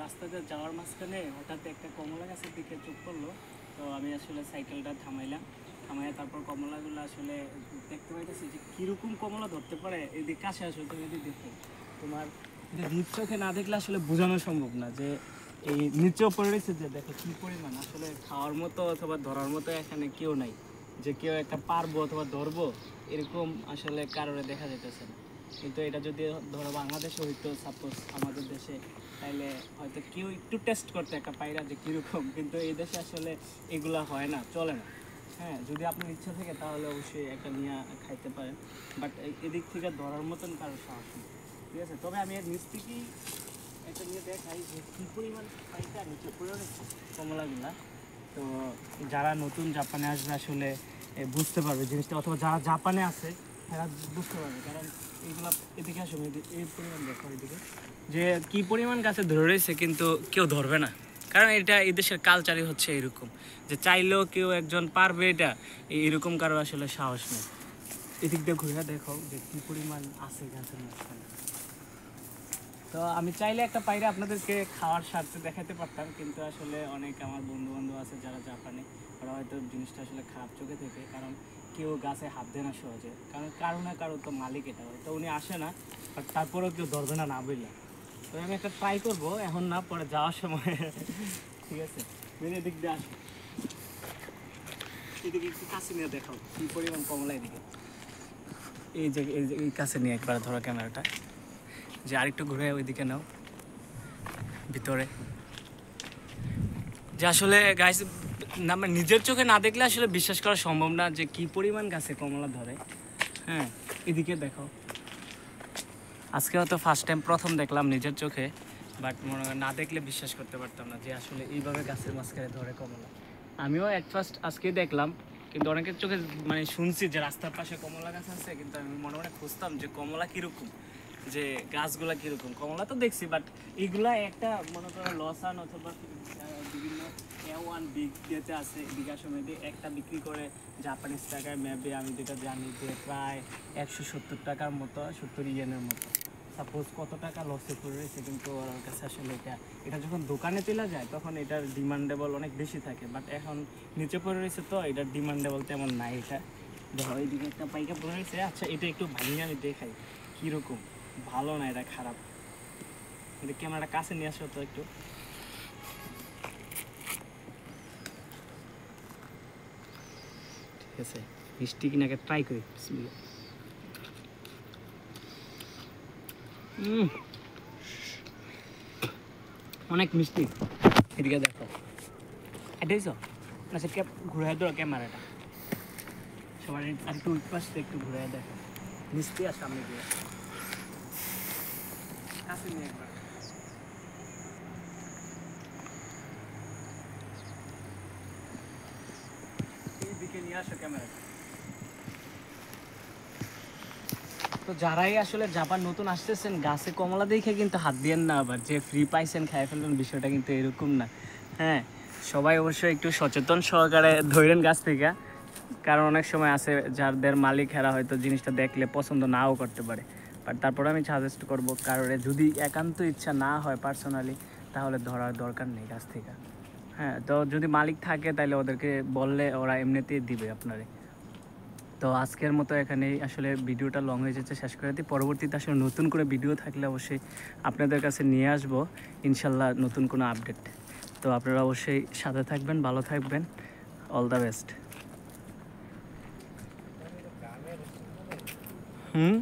রাস্তাতে যাওয়ার মাঝখানে হঠাৎ একটা কমলা গাছের দিকে চোখ পড়লো। তো আমি আসলে সাইকেলটা থামাইলাম, থামাইয়া তারপর কমলাগুলো আসলে দেখতে পাইতেছি যে কীরকম কমলা ধরতে পারে। এদিকে কাছে আসলে তুমি যদি দেখো, তোমার নিজ চোখে না দেখলে আসলে বোঝানো সম্ভব না যে এই নিচেও পড়ে রয়েছে, যে দেখো কী পরিমাণ আসলে খাওয়ার মতো অথবা ধরার মতো এখানে কেউ নাই, যে কেউ একটা পারবো অথবা ধরবো এরকম আসলে কারণে দেখা যেতেছে না। কিন্তু এটা যদি ধরো বাংলাদেশে হইতো সাপোজ আমাদের দেশে, তাইলে হয়তো কেউ একটু টেস্ট করতে একটা পায়রা যে কীরকম, কিন্তু এই দেশে আসলে এগুলা হয় না, চলে না। হ্যাঁ, যদি আপনার ইচ্ছা থাকে তাহলে অবশ্যই একটা নিয়ে খাইতে পারেন, বাট এদিক থেকে ধরার মতন কারো সাহস নেই, ঠিক আছে। তবে আমি এর নিচ থেকেই একটা নিয়ে দেখাই যে কী পরিমাণ পাইটা নিচে পড়ে রয়েছে কমলাগুলা। তো যারা নতুন জাপানে আসবে আসলে বুঝতে পারবে জিনিসটা, অথবা যারা জাপানে আছে তারা বুঝতে পারবে, কারণ এইগুলা এদিকে আসবে এই পরিমাণ দেখো এদিকে যে কী পরিমাণ গাছে ধরে রয়েছে, কিন্তু কেউ ধরবে না, কারণ এটা এই দেশের কালচারই হচ্ছে এরকম, যে চাইলেও কেউ একজন পারবে এটা, এরকম কারো আসলে সাহস নেই। এদিক দিয়ে ঘুরে দেখো যে কী পরিমাণ আছে গাছের মাঝখানে। তো আমি চাইলে একটা পায়রা আপনাদেরকে খাওয়ার স্বার্থে দেখাতে পারতাম, কিন্তু আসলে অনেক আমার বন্ধু বান্ধব আছে যারা জাপানে, ওরা হয়তো জিনিসটা আসলে খারাপ চোখে থেকে, কারণ কেউ গাছে হাত দেয় না সহজে, কারণ কারো না কারো তো মালিক এটা, হয়তো উনি আসে না, বাট তারপরেও কেউ ধরবে না, না বুঝলাম। তো আমি একটা ট্রাই করবো, এখন না পরে যাওয়ার সময় ঠিক আছে। মেনে দিক দিয়ে আসো, এদিকে একটু কাছে নিয়ে দেখাও কী পরিমাণ কমলা এদিকে। এই কাছে নিয়ে একবার ধরো ক্যামেরাটা, যে আরেকটু ঘুরে ওইদিকে নাও ভিতরে, যে আসলে গাছ না নিজের চোখে না দেখলে আসলে বিশ্বাস করা সম্ভব না যে কি পরিমাণ গাছে কমলা ধরে। হ্যাঁ, এদিকে দেখো, আজকে হয়তো ফার্স্ট টাইম প্রথম দেখলাম নিজের চোখে, বাট মনে হয় না দেখলে বিশ্বাস করতে পারতাম না যে আসলে এইভাবে গাছের মাঝখানে ধরে কমলা। আমিও এক ফার্স্ট আজকেই দেখলাম, কিন্তু অনেকের চোখে মানে শুনছি যে রাস্তার পাশে কমলা গাছ আছে, কিন্তু আমি মনে মনে খুঁজতাম যে কমলা কীরকম, যে গাছগুলা কীরকম। কমলা তো দেখছি, বাট এইগুলা একটা মনে করো লসান অথবা বিভিন্ন ওয়ান বিগ যেতে আছে বিকাশ সমিতি একটা বিক্রি করে জাপানিজ টাকায় ম্যাপে, আমি যেটা জানি যে প্রায় 170 টাকার মতো, 70 ইয়েনের মতো। সাপোজ কত টাকা লসে পড়ে রয়েছে, কিন্তু ওর কাছে আসলে এটা যখন দোকানে তোলা যায় তখন এটার ডিমান্ডেবল অনেক বেশি থাকে, বাট এখন নিচে পড়ে রয়েছে তো এটার ডিমান্ডেবল তেমন নাই। এটা ধরো এইদিকে একটা পাইকা পড়ে রয়েছে, আচ্ছা এটা একটু ভাঙিয়ে আমি দেখাই কীরকম, ভালো না এটা খারাপ। এটা ক্যামেরাটা কাছে নিয়ে আসো তো একটু, ঠিক আছে। মিষ্টি কিনাকে ট্রাই করি, অনেক মিষ্টি। এদিকে দেখো, এটাই তো আচ্ছা ক্যাপ ঘুরে ধরো ক্যামেরাটা, সবার আর একটু পাশে একটু ঘুরে দেখো, মিষ্টি আর সামনে গিয়ে কাছে নিয়ে একবার এইদিকে নিয়ে আসো ক্যামেরাটা। তো যারাই আসলে জাপান নতুন আসতেছেন, গাছে কমলা দেখে কিন্তু হাত দিয়েন না, আবার যে ফ্রি পাইছেন খাই ফেলবেন, বিষয়টা কিন্তু এরকম না। হ্যাঁ, সবাই অবশ্যই একটু সচেতন সহকারে ধরেন গাছ থেকে, কারণ অনেক সময় আছে যাদের মালিক এরা হয়তো জিনিসটা দেখলে পছন্দ নাও করতে পারে, বাট তারপরে আমি সাজেস্ট করবো কারোর যদি একান্ত ইচ্ছা না হয় পার্সোনালি, তাহলে ধরার দরকার নেই গাছ থেকে। হ্যাঁ, তো যদি মালিক থাকে তাহলে ওদেরকে বললে ওরা এমনিতেই দিবে আপনারে। তো আজকের মতো এখানেই আসলে ভিডিওটা লং হয়ে যাচ্ছে, শেষ করে দিই। পরবর্তীতে আসলে নতুন করে ভিডিও থাকলে অবশ্যই আপনাদের কাছে নিয়ে আসবো ইনশাল্লাহ, নতুন কোনো আপডেট। তো আপনারা অবশ্যই সাথে থাকবেন, ভালো থাকবেন, অল দ্য বেস্ট। হুম।